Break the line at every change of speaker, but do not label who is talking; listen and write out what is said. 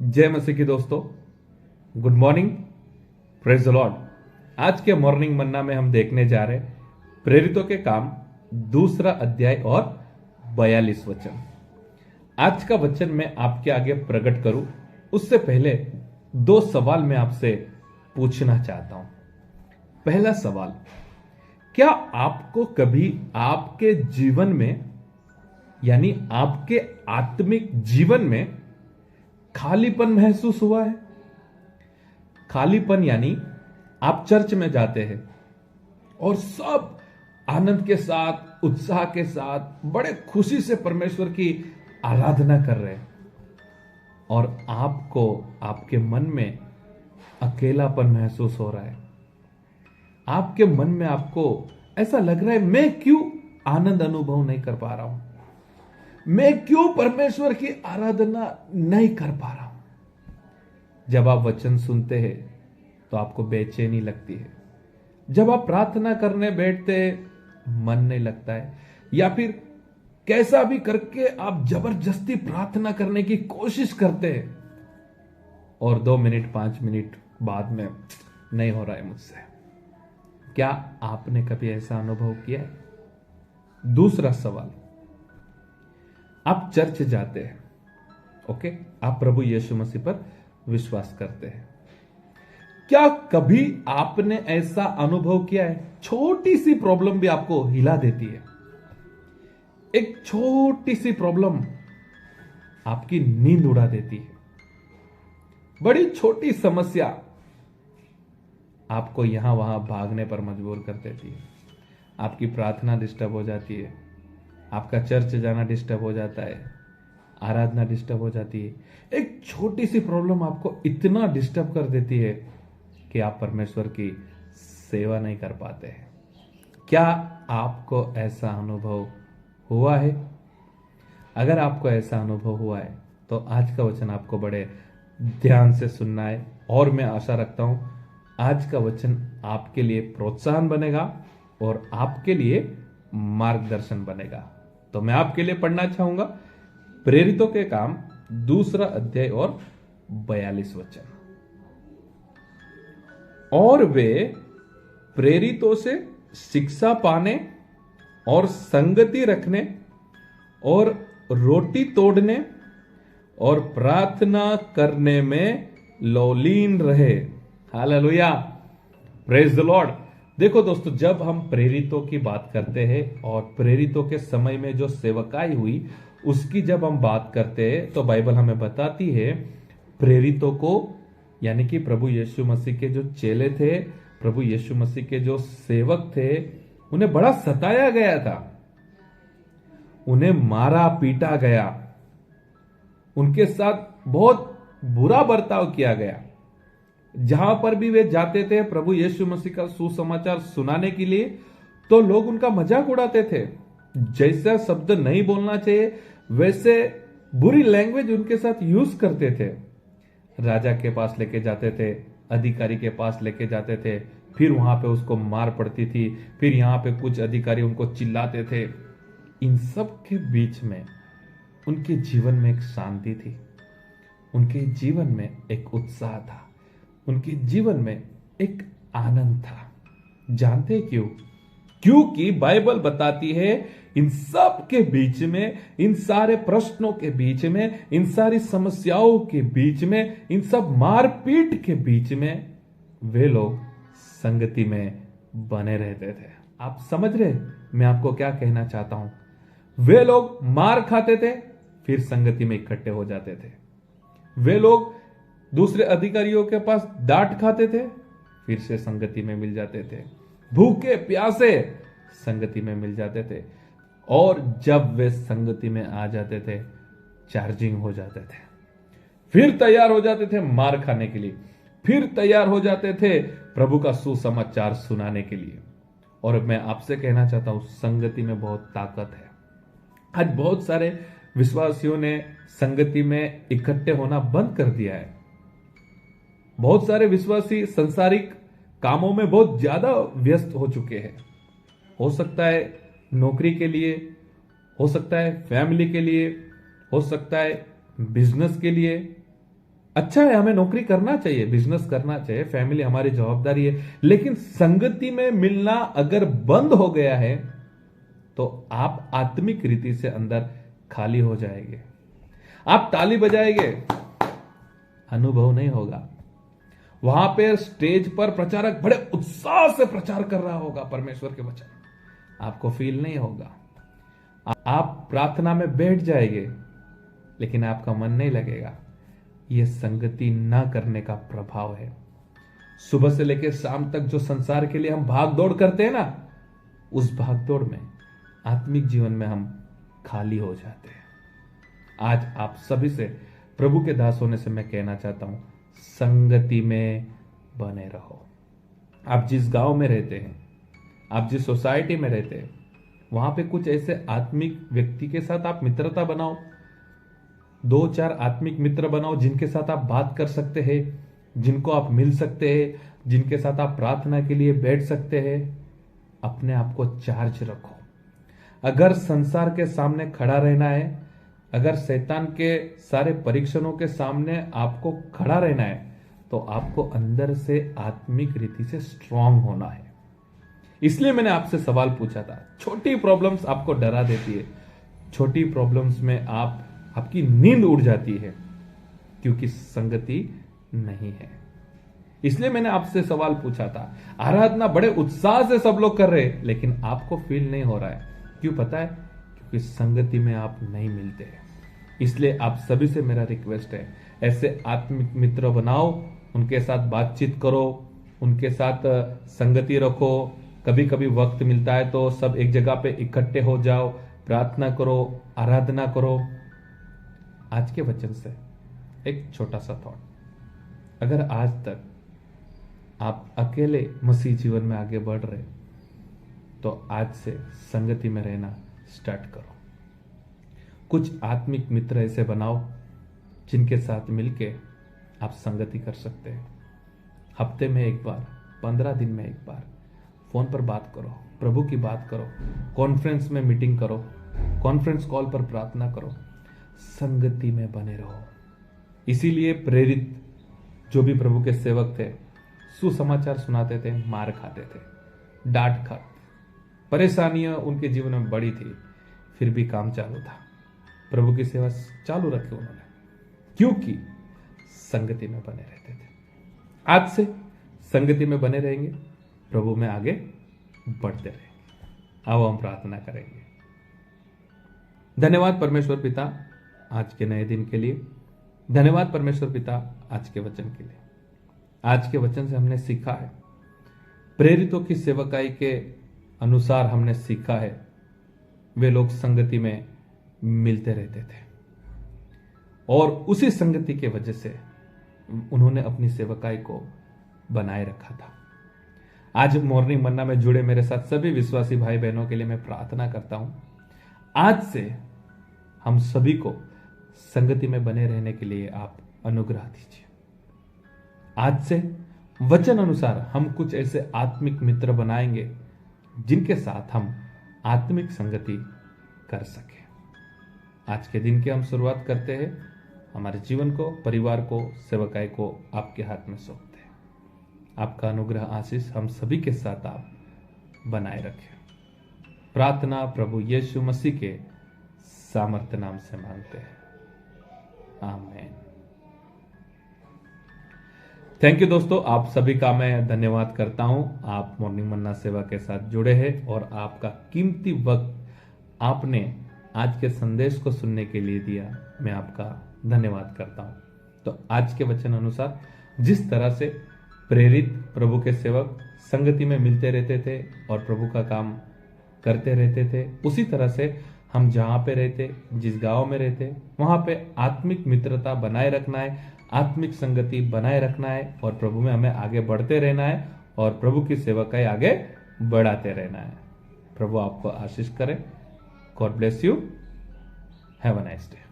जय मसीह की दोस्तों, good morning, praise the Lord. आज के मॉर्निंग मन्ना में हम देखने जा रहे प्रेरितों के काम दूसरा अध्याय और 42 वचन। आज का वचन मैं आपके आगे प्रकट करूं उससे पहले दो सवाल मैं आपसे पूछना चाहता हूं। पहला सवाल, क्या आपको कभी आपके जीवन में यानी आपके आत्मिक जीवन में खालीपन महसूस हुआ है? खालीपन यानी आप चर्च में जाते हैं और सब आनंद के साथ, उत्साह के साथ, बड़े खुशी से परमेश्वर की आराधना कर रहे हैं और आपको आपके मन में अकेलापन महसूस हो रहा है। आपके मन में आपको ऐसा लग रहा है, मैं क्यों आनंद अनुभव नहीं कर पा रहा हूं, मैं क्यों परमेश्वर की आराधना नहीं कर पा रहा हूं। जब आप वचन सुनते हैं तो आपको बेचैनी लगती है। जब आप प्रार्थना करने बैठते हैं मन नहीं लगता है, या फिर कैसा भी करके आप जबरदस्ती प्रार्थना करने की कोशिश करते हैं और 2 मिनट 5 मिनट बाद में नहीं हो रहा है मुझसे। क्या आपने कभी ऐसा अनुभव किया है? दूसरा सवाल, आप चर्च जाते हैं, ओके, आप प्रभु यीशु मसीह पर विश्वास करते हैं। क्या कभी आपने ऐसा अनुभव किया है, छोटी सी प्रॉब्लम भी आपको हिला देती है? एक छोटी सी प्रॉब्लम आपकी नींद उड़ा देती है। बड़ी छोटी समस्या आपको यहां वहां भागने पर मजबूर कर देती है। आपकी प्रार्थना डिस्टर्ब हो जाती है, आपका चर्च जाना डिस्टर्ब हो जाता है, आराधना डिस्टर्ब हो जाती है। एक छोटी सी प्रॉब्लम आपको इतना डिस्टर्ब कर देती है कि आप परमेश्वर की सेवा नहीं कर पाते हैं। क्या आपको ऐसा अनुभव हुआ है? अगर आपको ऐसा अनुभव हुआ है तो आज का वचन आपको बड़े ध्यान से सुनना है और मैं आशा रखता हूं आज का वचन आपके लिए प्रोत्साहन बनेगा और आपके लिए मार्गदर्शन बनेगा। तो मैं आपके लिए पढ़ना चाहूंगा प्रेरितों के काम दूसरा अध्याय और 42 वचन। और वे प्रेरितों से शिक्षा पाने और संगति रखने और रोटी तोड़ने और प्रार्थना करने में लौलीन रहे। Hallelujah, praise the Lord. देखो दोस्तों, जब हम प्रेरितों की बात करते हैं और प्रेरितों के समय में जो सेवकाई हुई उसकी जब हम बात करते हैं तो बाइबल हमें बताती है प्रेरितों को यानी कि प्रभु यीशु मसीह के जो चेले थे, प्रभु यीशु मसीह के जो सेवक थे, उन्हें बड़ा सताया गया था, उन्हें मारा पीटा गया, उनके साथ बहुत बुरा बर्ताव किया गया। जहां पर भी वे जाते थे प्रभु यीशु मसीह का सुसमाचार सुनाने के लिए तो लोग उनका मजाक उड़ाते थे। जैसा शब्द नहीं बोलना चाहिए वैसे बुरी लैंग्वेज उनके साथ यूज करते थे। राजा के पास लेके जाते थे, अधिकारी के पास लेके जाते थे, फिर वहां पे उसको मार पड़ती थी, फिर यहां पे कुछ अधिकारी उनको चिल्लाते थे। इन सब के बीच में उनके जीवन में एक शांति थी, उनके जीवन में एक उत्साह था, उनके जीवन में एक आनंद था। जानते क्यों? क्योंकि बाइबल बताती है इन सब के बीच में, इन सारे प्रश्नों के बीच में, इन सारी समस्याओं के बीच में, इन सब मारपीट के बीच में वे लोग संगति में बने रहते थे। आप समझ रहे मैं आपको क्या कहना चाहता हूं? वे लोग मार खाते थे फिर संगति में इकट्ठे हो जाते थे। वे लोग दूसरे अधिकारियों के पास डांट खाते थे फिर से संगति में मिल जाते थे, भूखे प्यासे संगति में मिल जाते थे, और जब वे संगति में आ जाते थे चार्जिंग हो जाते थे, फिर तैयार हो जाते थे मार खाने के लिए, फिर तैयार हो जाते थे प्रभु का सुसमाचार सुनाने के लिए। और मैं आपसे कहना चाहता हूं संगति में बहुत ताकत है। आज बहुत सारे विश्वासियों ने संगति में इकट्ठे होना बंद कर दिया है। बहुत सारे विश्वासी संसारिक कामों में बहुत ज्यादा व्यस्त हो चुके हैं। हो सकता है नौकरी के लिए, हो सकता है फैमिली के लिए, हो सकता है बिजनेस के लिए, अच्छा है, हमें नौकरी करना चाहिए, बिजनेस करना चाहिए, फैमिली हमारी जवाबदारी है, लेकिन संगति में मिलना अगर बंद हो गया है तो आप आत्मिक रीति से अंदर खाली हो जाएंगे। आप ताली बजाएंगे, अनुभव नहीं होगा। वहां पे स्टेज पर प्रचारक बड़े उत्साह से प्रचार कर रहा होगा परमेश्वर के वचन, आपको फील नहीं होगा। आप प्रार्थना में बैठ जाएंगे लेकिन आपका मन नहीं लगेगा। यह संगति ना करने का प्रभाव है। सुबह से लेकर शाम तक जो संसार के लिए हम भाग दौड़ करते हैं ना, उस भाग दौड़ में आत्मिक जीवन में हम खाली हो जाते हैं। आज आप सभी से प्रभु के दास होने से मैं कहना चाहता हूं, संगति में बने रहो। आप जिस गांव में रहते हैं, आप जिस सोसाइटी में रहते हैं, वहां पे कुछ ऐसे आत्मिक व्यक्ति के साथ आप मित्रता बनाओ। 2-4 आत्मिक मित्र बनाओ जिनके साथ आप बात कर सकते हैं, जिनको आप मिल सकते हैं, जिनके साथ आप प्रार्थना के लिए बैठ सकते हैं। अपने आप को चार्ज रखो। अगर संसार के सामने खड़ा रहना है, अगर शैतान के सारे परीक्षणों के सामने आपको खड़ा रहना है, तो आपको अंदर से आत्मिक रीति से स्ट्रांग होना है। इसलिए मैंने आपसे सवाल पूछा था। छोटी प्रॉब्लम्स आपको डरा देती है, छोटी प्रॉब्लम्स में आपकी नींद उड़ जाती है, क्योंकि संगति नहीं है। इसलिए मैंने आपसे सवाल पूछा था। आराधना बड़े उत्साह से सब लोग कर रहे हैं, लेकिन आपको फील नहीं हो रहा है। क्यों पता है? क्योंकि संगति में आप नहीं मिलते। इसलिए आप सभी से मेरा रिक्वेस्ट है, ऐसे आत्मिक मित्र बनाओ, उनके साथ बातचीत करो, उनके साथ संगति रखो। कभी कभी वक्त मिलता है तो सब एक जगह पे इकट्ठे हो जाओ, प्रार्थना करो, आराधना करो। आज के वचन से एक छोटा सा थॉट, अगर आज तक आप अकेले मसीह जीवन में आगे बढ़ रहे, तो आज से संगति में रहना स्टार्ट करो। कुछ आत्मिक मित्र ऐसे बनाओ जिनके साथ मिलके आप संगति कर सकते हैं। हफ्ते में एक बार, 15 दिन में एक बार फोन पर बात करो, प्रभु की बात करो, कॉन्फ्रेंस में मीटिंग करो, कॉन्फ्रेंस कॉल पर प्रार्थना करो, संगति में बने रहो। इसीलिए प्रेरित जो भी प्रभु के सेवक थे, सुसमाचार सुनाते थे, मार खाते थे, डांट खाते, परेशानियां उनके जीवन में बड़ी थी, फिर भी काम चालू था। प्रभु की सेवा चालू रखी उन्होंने, क्योंकि संगति में बने रहते थे। आज से संगति में बने रहेंगे, प्रभु में आगे बढ़ते रहेंगे। आओ हम प्रार्थना करेंगे। धन्यवाद परमेश्वर पिता आज के नए दिन के लिए। धन्यवाद परमेश्वर पिता आज के वचन के लिए। आज के वचन से हमने सीखा है, प्रेरितों की सेवकाई के अनुसार हमने सीखा है, वे लोग संगति में मिलते रहते थे और उसी संगति के वजह से उन्होंने अपनी सेवकाई को बनाए रखा था। आज मॉर्निंग मन्ना में जुड़े मेरे साथ सभी विश्वासी भाई बहनों के लिए मैं प्रार्थना करता हूं, आज से हम सभी को संगति में बने रहने के लिए आप अनुग्रह दीजिए। आज से वचन अनुसार हम कुछ ऐसे आत्मिक मित्र बनाएंगे जिनके साथ हम आत्मिक संगति कर सके। आज के दिन की हम शुरुआत करते हैं, हमारे जीवन को, परिवार को, सेवकाई को आपके हाथ में सौंपते हैं। आपका अनुग्रह आशीष हम सभी के साथ आप बनाए रखें। प्रार्थना प्रभु यीशु मसीह के सामर्थ्य नाम से मांगते हैं, आमीन। थैंक यू दोस्तों, आप सभी का मैं धन्यवाद करता हूं। आप मॉर्निंग मन्ना सेवा के साथ जुड़े हैं और आपका कीमती वक्त आपने आज के संदेश को सुनने के लिए दिया, मैं आपका धन्यवाद करता हूं। तो आज के वचन अनुसार जिस तरह से प्रेरित प्रभु के सेवक संगति में मिलते रहते थे और प्रभु का काम करते रहते थे, उसी तरह से हम जहां पे रहते, जिस गांव में रहते, वहां पे आत्मिक मित्रता बनाए रखना है, आत्मिक संगति बनाए रखना है और प्रभु में हमें आगे बढ़ते रहना है और प्रभु की सेवकाई आगे बढ़ाते रहना है। प्रभु आपको आशीष करे। God bless you. Have a nice day.